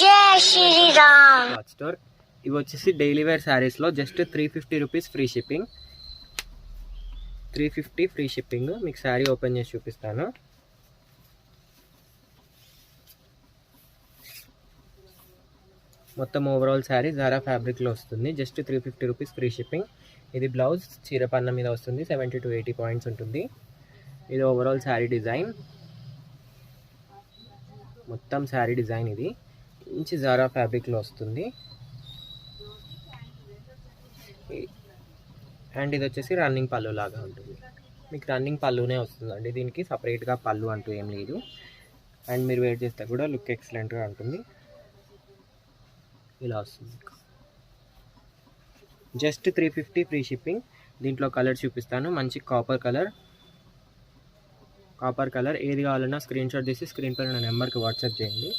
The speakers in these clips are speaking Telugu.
జై శ్రీరామ్. Cloth store. ఇవి వచ్చేసి డైలీ వేర్ శారీస్లో just 350 rupees free shipping. 350 free shipping. మీకు శారీ ఓపెన్ చేసి చూపిస్తాను. మొత్తం ఓవరాల్ శారీ జారా ఫ్యాబ్రిక్లో వస్తుంది. Just 350 rupees free shipping. ఇది బ్లౌజ్ చీరపన్న మీద వస్తుంది. 70 to 80 పాయింట్స్ ఉంటుంది. ఇది ఓవరాల్ శారీ డిజైన్. మొత్తం శారీ డిజైన్ ఇది మంచి జారా ఫ్యాబ్రిక్లో వస్తుంది. అండ్ ఇది వచ్చేసి రన్నింగ్ పళ్ళు లాగా ఉంటుంది. మీకు రన్నింగ్ పళ్ళునే వస్తుందండి. దీనికి సపరేట్గా పళ్ళు అంటూ ఏం లేదు. అండ్ మీరు వేర్ చేస్తే కూడా లుక్ ఎక్సలెంట్గా ఉంటుంది. ఇలా వస్తుంది. Just 350 free shipping. దీంట్లో కలర్ చూపిస్తాను. మంచి కాపర్ కలర్ ఏది కావాలన్నా స్క్రీన్ షాట్ తీసి స్క్రీన్ పైన నా నెంబర్కి వాట్సాప్ చేయండి.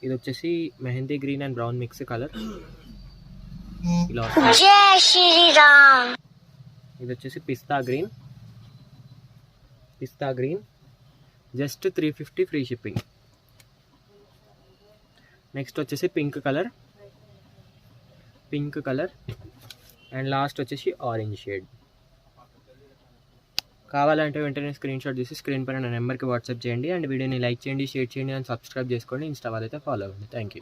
ఇది వచ్చేసి mehndi green and brown mix colour. ఇలా వస్తుంది. జై శ్రీరామ్. ఇది వచ్చేసి pista green. Just 350 free shipping. Next వచ్చేసి పింక్ కలర్ అండ్ లాస్ట్ వచ్చేసి ఆరెంజ్ షేడ్. కావాలంటే వెంటనే స్క్రీన్ షాట్ తీసి స్క్రీన్ పైన నా నెంబర్కి వాట్సాప్ చేయండి. అండ్ వీడియోని లైక్ చేయండి, షేర్ చేయండి అండ్ సబ్స్క్రైబ్ చేసుకోండి. ఇన్స్టా వాళ్ళైతే ఫాలో అవ్వండి. Thank you.